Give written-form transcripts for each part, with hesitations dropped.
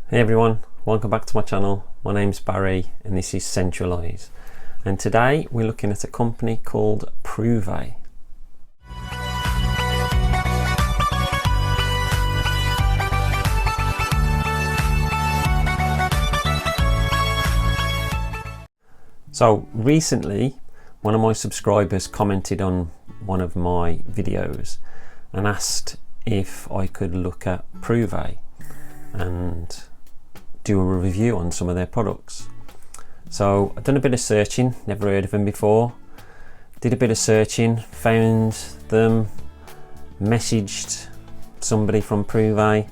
Hey everyone, welcome back to my channel. My name's Barry and this is Centralise. And today we're looking at a company called Prouvé. So recently, one of my subscribers commented on one of my videos and asked if I could look at Prouvé and do a review on some of their products. So I've done a bit of searching, never heard of them before. Did a bit of searching, found them, messaged somebody from Prouvé,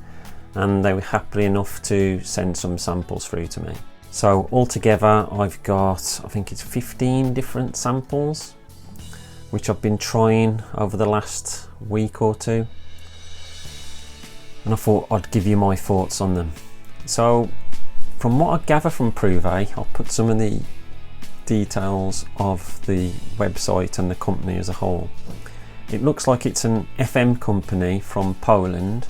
and they were happy enough to send some samples through to me. So altogether I've got, I think it's 15 different samples, which I've been trying over the last week or two. And I thought I'd give you my thoughts on them. So from what I gather from Prouvé, I'll put some of the details of the website and the company as a whole. It looks like it's an FM company from Poland,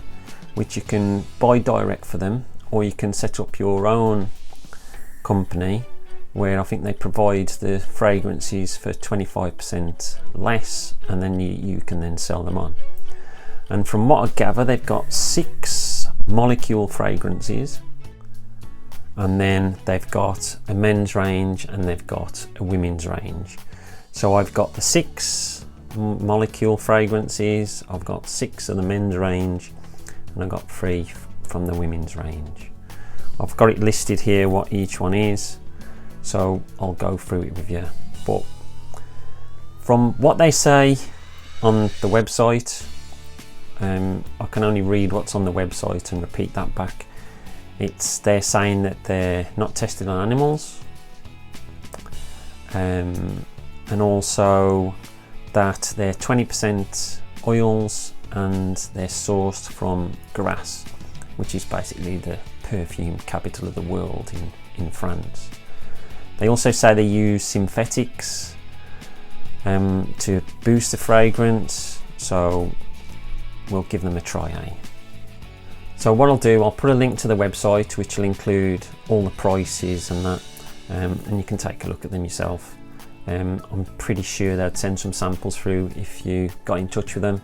which you can buy direct for them, or you can set up your own company where I think they provide the fragrances for 25% less, and then you can then sell them on. And from what I gather, they've got 6 molecule fragrances, and then they've got a men's range and they've got a women's range. So I've got the 6 molecule fragrances, I've got 6 of the men's range, and I've got 3 from the women's range. I've got it listed here what each one is, so I'll go through it with you. But from what they say on the website, I can only read what's on the website and repeat that back. They're saying that they're not tested on animals, and also that they're 20% oils and they're sourced from Grasse, which is basically the perfume capital of the world in France. They also say they use synthetics to boost the fragrance, so we'll give them a try, eh? So what I'll do, I'll put a link to the website which will include all the prices and that, and you can take a look at them yourself. I'm pretty sure they'd send some samples through if you got in touch with them.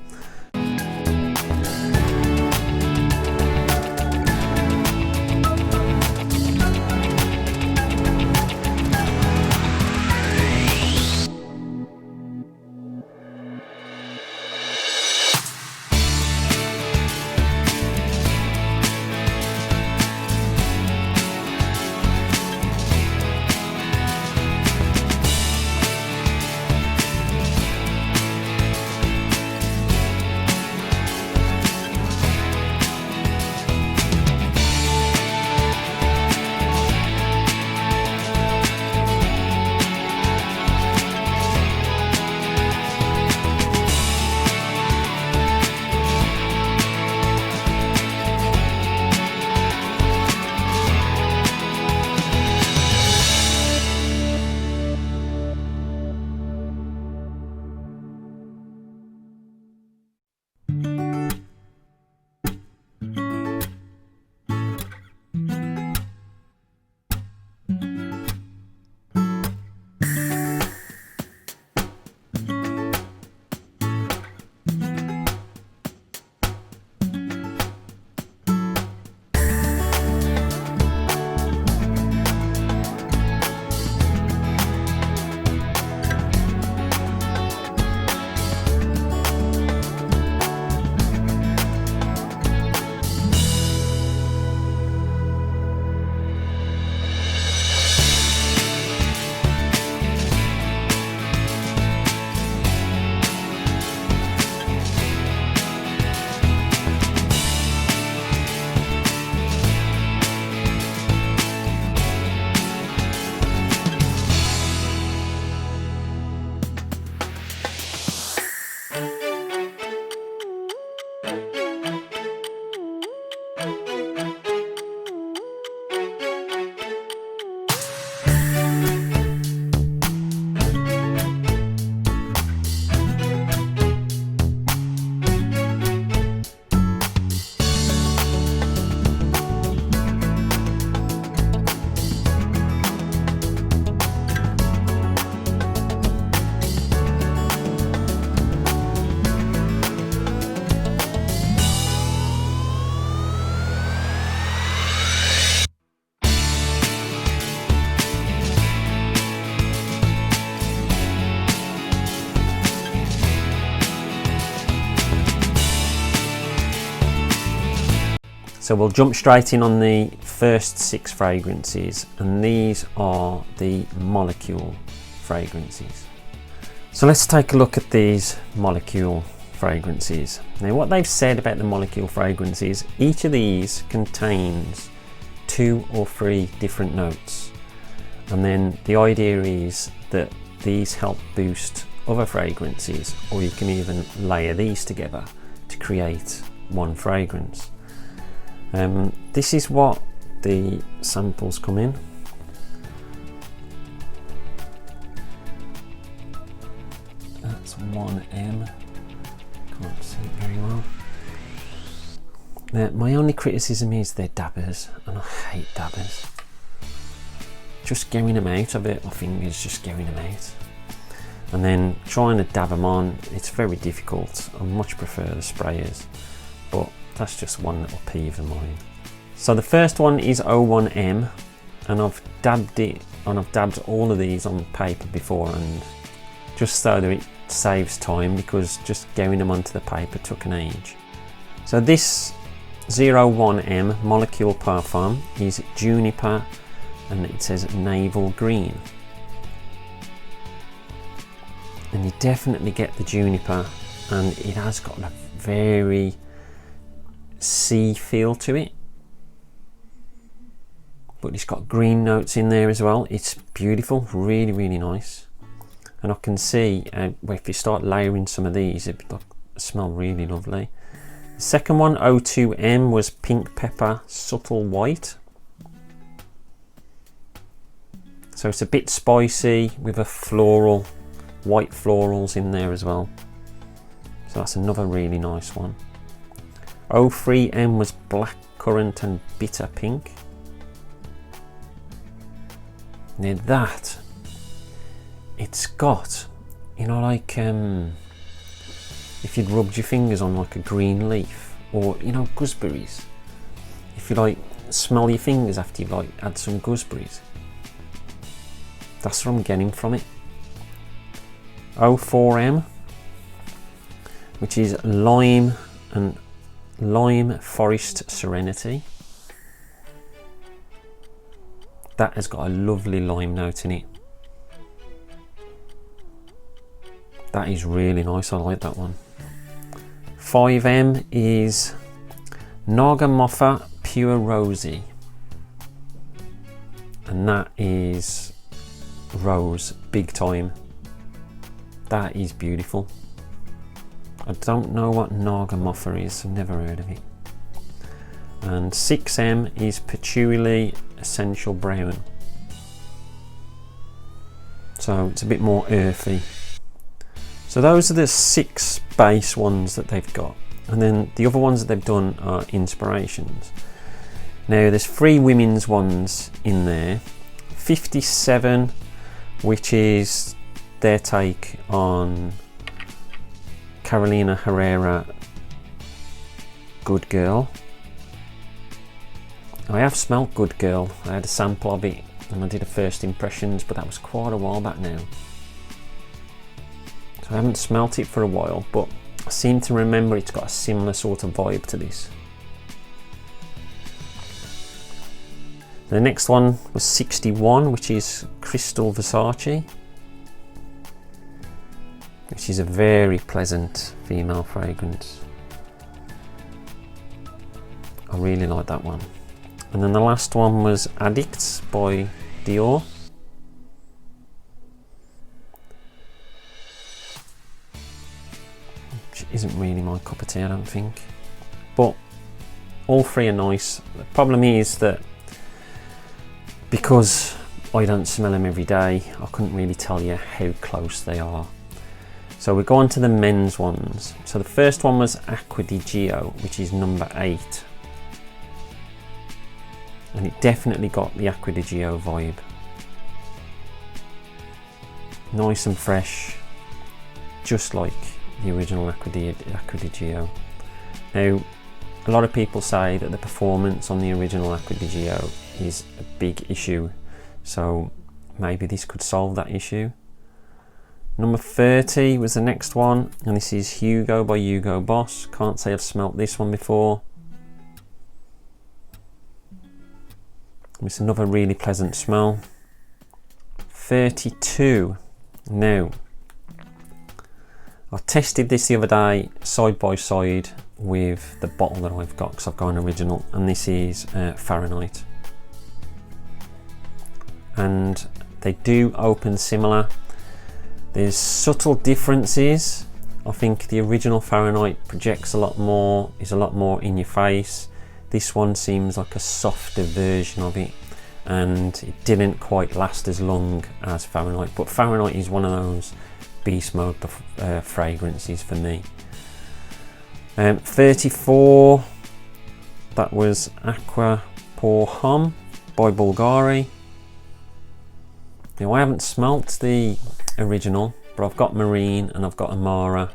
So we'll jump straight in on the first 6 fragrances, and these are the molecule fragrances. So let's take a look at these molecule fragrances. Now what they've said about the molecule fragrances, each of these contains 2 or 3 different notes, and then the idea is that these help boost other fragrances, or you can even layer these together to create one fragrance. This is what the samples come in. That's 1M. Can't see it very well. Now, my only criticism is they're dabbers, and I hate dabbers. Just getting them out of it, my fingers just getting them out. And then trying to dab them on, it's very difficult. I much prefer the sprayers, but that's just one little peeve of mine. So the first one is 01M, and I've dabbed it, and I've dabbed all of these on paper before, and just so that it saves time, because just getting them onto the paper took an age. So this 01M Molecule Parfum is Juniper, and it says Navel Green. And you definitely get the juniper, and it has got a very sea feel to it, but it's got green notes in there as well. It's beautiful, really, really nice. And I can see if you start layering some of these, it smell really lovely. The second one, 02M, was Pink Pepper Subtle White. So it's a bit spicy with a floral, white florals in there as well. So that's another really nice one. 03M was Black Currant and Bitter Pink. Now that, it's got, you know, like if you'd rubbed your fingers on like a green leaf, or you know, gooseberries. If you like smell your fingers after you've like had some gooseberries. That's what I'm getting from it. 04M, which is Lime and Lime Forest Serenity. That has got a lovely lime note in it. That is really nice, I like that one. 5M is Nagamoffa Pure Rosy, and that is rose big time. That is beautiful. I don't know what Nagamoffa is, I've never heard of it. And 6M is Patchouli Essential Brown. So it's a bit more earthy. So those are the 6 base ones that they've got. And then the other ones that they've done are inspirations. Now there's 3 women's ones in there. 57, which is their take on Carolina Herrera Good Girl. I have smelt Good Girl. I had a sample of it and I did a first impressions, but that was quite a while back now. So I haven't smelt it for a while, but I seem to remember it's got a similar sort of vibe to this. The next one was 61, which is Crystal Versace, which is a very pleasant female fragrance. I really like that one. And then the last one was Addicts by Dior. Which isn't really my cup of tea, I don't think. But all 3 are nice. The problem is that because I don't smell them every day, I couldn't really tell you how close they are. So we go on to the men's ones. So the first one was Acqua di Gio, which is number 8. And it definitely got the Acqua di Gio vibe. Nice and fresh, just like the original Acqua di Gio. Now, a lot of people say that the performance on the original Acqua di Gio is a big issue, so maybe this could solve that issue. Number 30 was the next one, and this is Hugo by Hugo Boss. Can't say I've smelt this one before. It's another really pleasant smell. 32. Now, I tested this the other day side by side with the bottle that I've got, because I've got an original, and this is Fahrenheit. And they do open similar. There's subtle differences. I think the original Fahrenheit projects a lot more, is a lot more in your face. This one seems like a softer version of it, and it didn't quite last as long as Fahrenheit. But Fahrenheit is one of those beast mode fragrances for me. 34, that was Aqua Pour Homme by Bulgari. Now, I haven't smelt the original, but I've got Marine and I've got Amara.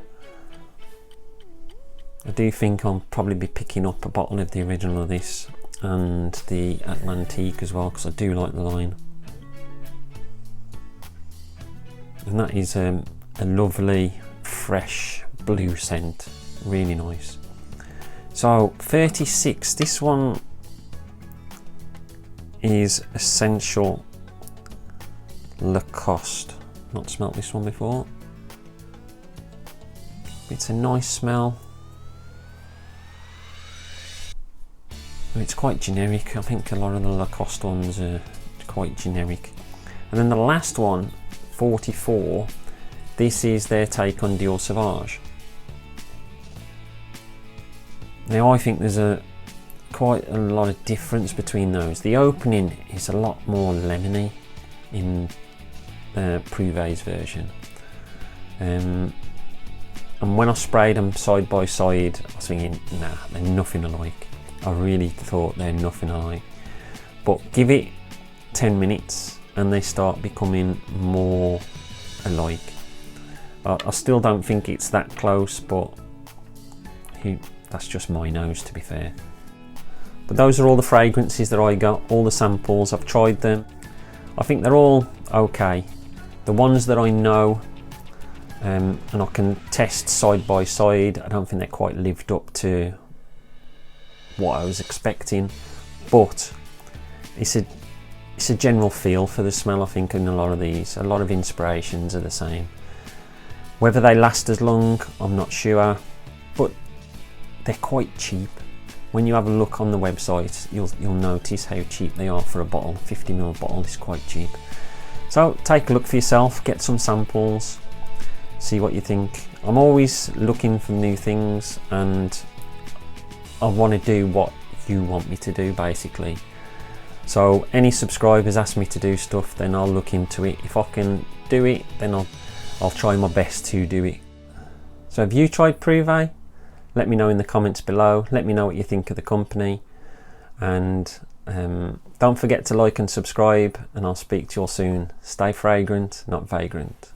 I do think I'll probably be picking up a bottle of the original of this and the Atlantique as well, because I do like the line. And that is a lovely fresh blue scent, really nice. So 36, this one is Essential Lacoste. Not smelt this one before. It's a nice smell. It's quite generic. I think a lot of the Lacoste ones are quite generic. And then the last one, 44, this is their take on Dior Sauvage. Now, I think there's quite a lot of difference between those. The opening is a lot more lemony in Prouvé's version. And when I sprayed them side by side, I was thinking, nah, they're nothing alike. I really thought they're nothing alike. But give it 10 minutes and they start becoming more alike. I still don't think it's that close, but that's just my nose, to be fair. But those are all the fragrances that I got, all the samples. I've tried them. I think they're all okay. The ones that I know and I can test side by side, I don't think they quite lived up to what I was expecting, but it's a general feel for the smell. I think in a lot of these, a lot of inspirations are the same. Whether they last as long, I'm not sure, but they're quite cheap. When you have a look on the website, you'll notice how cheap they are for a bottle. 50ml bottle is quite cheap. So take a look for yourself, get some samples, see what you think. I'm always looking for new things, and I want to do what you want me to do, basically. So any subscribers ask me to do stuff, then I'll look into it. If I can do it, then I'll try my best to do it. So have you tried Prouvé? Let me know in the comments below. Let me know what you think of the company, and don't forget to like and subscribe, and I'll speak to you all soon. Stay fragrant, not vagrant.